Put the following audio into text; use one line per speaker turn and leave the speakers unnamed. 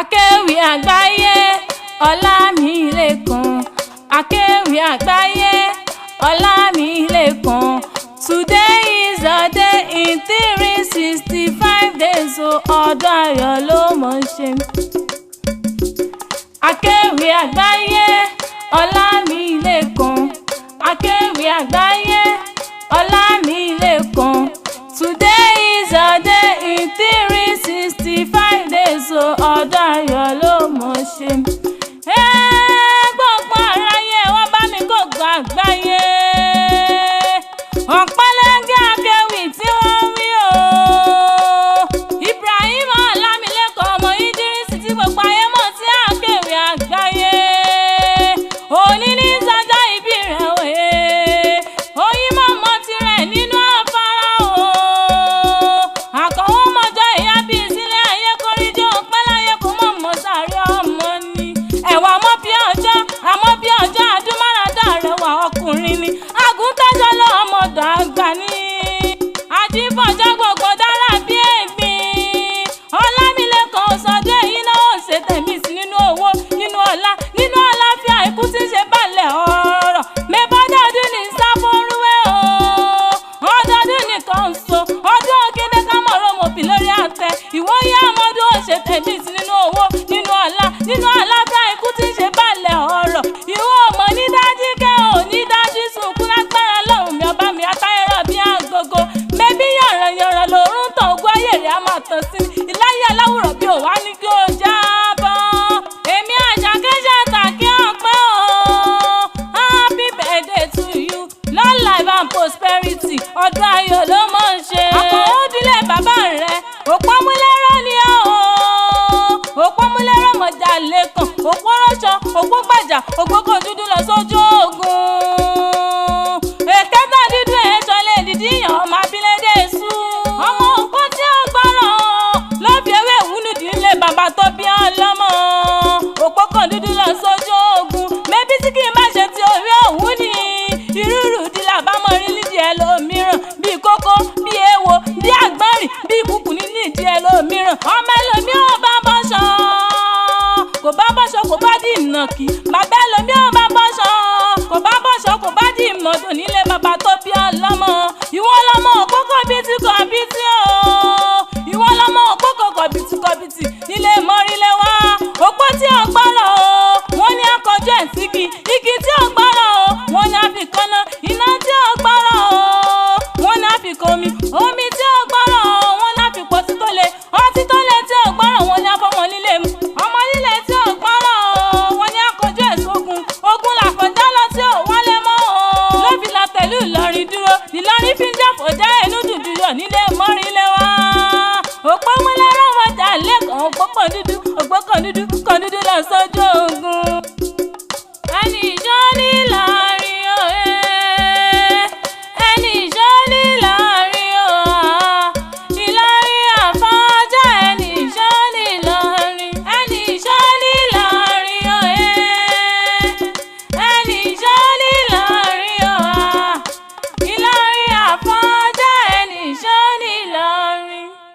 Akéwì àgbáyé Ọlámilékan. Akéwì àgbáyé Ọlámilékan. Today is a day in 365 days, so ọdún ayọ̀ ló mọ̀ ṣe. Akéwì àgbáyé Ọlámilékan. Akéwì àgbáyé Ọlámilékan. Today is a day in 365 days, so ọdún ayọ̀ ló mọ̀ ṣe. Gbogbo aráyé wá bá mi gbogbo àgbáyé. Ọ̀pẹ́lẹ́ngẹ́ akéwì tí wọ́n wí o. Ibrahim Ọlámilékan ọmọ Idris tí gbogbo ayé mọ̀ sí akéwì àgbáyé. Òní ní sọ́jọ́ ìbí rẹ̀ òye. Oyin mọ̀mọ́ tirẹ̀ nínú afárá o. Àkànwó mọ̀jọ́ ìyá bíi sílẹ̀ ayé kórìjọ́ ọ̀pẹ́láyé kò mọ̀mọ́ sáré ọmọ ni. Ẹ̀wà mọ́ bí ọjọ́ àmọ́ bí ọjọ́ àdúmọ̀ràdà rẹwà ọkùnrin ni. Àgùntàjọ́ lọ́mọdọ̀ àgbà ni. Àjíbọ̀jọ́ gbogbo dára bí èmi. Ọlámilékan sọdẹ́ yìí náà ó ṣe tẹ̀mí sí nínú owó, nínú ọlá, nínú àlàáfíà ikú tí ń ṣe balẹ̀ ọ̀rọ̀. Mẹ́bọ́dọ̀dún ní sáfórúwé o. Ọdọọdún nìkan ń so. Ọdún ògèdè ká mọ̀rọ̀ mọ̀bì lórí àtẹ. Ìwòye àmọ́dún ó ṣe tẹ̀mí sí nínú owó, nínú ọlá, nínú àlàáfíà ikú tí ń ṣe balẹ̀ ọ̀rọ̀. Ìwọ ọmọ ní dájí kẹ́ ò ní dájí sunkún lágbára lọ́hùn mi ọba mi atayẹ̀rọ̀ bí agogo. Mẹ́bí yànrànyànràn lòórùn tàn ogún ayé rẹ̀ á máa tàn sí ni. Ìláyé aláwùrọ̀ bí ò wá ní kí ó jábọ́. Èmi Àjàkẹ́ Ṣàtàkí ọ̀pẹ́ o. Happy birthday to you. Long life and prosperity. Ọdún ayọ̀ ló mọ̀ ń ṣe. Àkànwó ìdílé bàbá rẹ̀. Òpómúléró ni ó o. Òpómúléró mọ̀jà lẹ́kàn. Òpó rọ́ṣọ, òpó gbàjà, ògbókò dúdú lọ sójú ogun. Èkẹ́tà dídú ẹ̀ṣọ́ lè dìdí yàn ọmọ abílédè sú. Ọmọ òpó tí ó gbọ́ràn ló fi ewé ìwúlù dílé bàbá tó bí ọlọ́mọ. Òpó kan dúdú lọ sójú ogun. Mẹ́bí tí kì í má ṣe ti orí òwú ni. Ìrúrù di làbámọ̀ rí nídìí ẹlòmíràn. Bí kókó, bí èèwọ̀, bí àgbọ̀nrín, bí kùkù ní nídìí ẹlòmíràn. Ọmọ ẹlòmíràn bá bọ́ṣọ. Kò bá bọ́ṣọ kò bá di ìnàkí. Bàbá ẹlòmíràn bá bọ́ṣọ. Kò bá bọ́ṣọ kò bá di ìmọ̀dùn nílé bàbá tó bí ọlọ́mọ. Ìwọ lọmọ òkókó bíntì kọ̀bìtì o. Ìwọ lọmọ òkókó kọ̀bìtì nílé mọ́rílẹ̀ wá. Òpó tí ò gbọ́rọ̀ o. Wọ́n ní akọjú ẹ̀ sígi. Igi tí ò gbọ́rọ̀ o. Wọ́n ní àfikànnà. Iná tí ò gbọ́rọ̀ o. Wọ́n ní àfikọ́mi. Omi tí ò gbọ́rọ̀ o. Wọ́n ní àfikọ́ tí tó le. Ọtí tó le tí ò gbọ́rọ̀. Wọ́n ní afọ́mọ nílé mu. Ọmọ nílé tí ò gbọ́rọ̀ o. Wọ́n ní akọjú ẹ̀ sógun. Ogun làkọjá lọ tí ò wálé mọ́ o. Lóbi la tẹ̀lú Ìlọrin dúró. Ìlọrin fi ń jàfọ̀já ẹnu dúdú yọ̀ nílé mọ́rílẹ̀ wá. Òpómúléró mọ̀jà lẹ́kàn. Òpó kan dúdú lọ sójú ogun.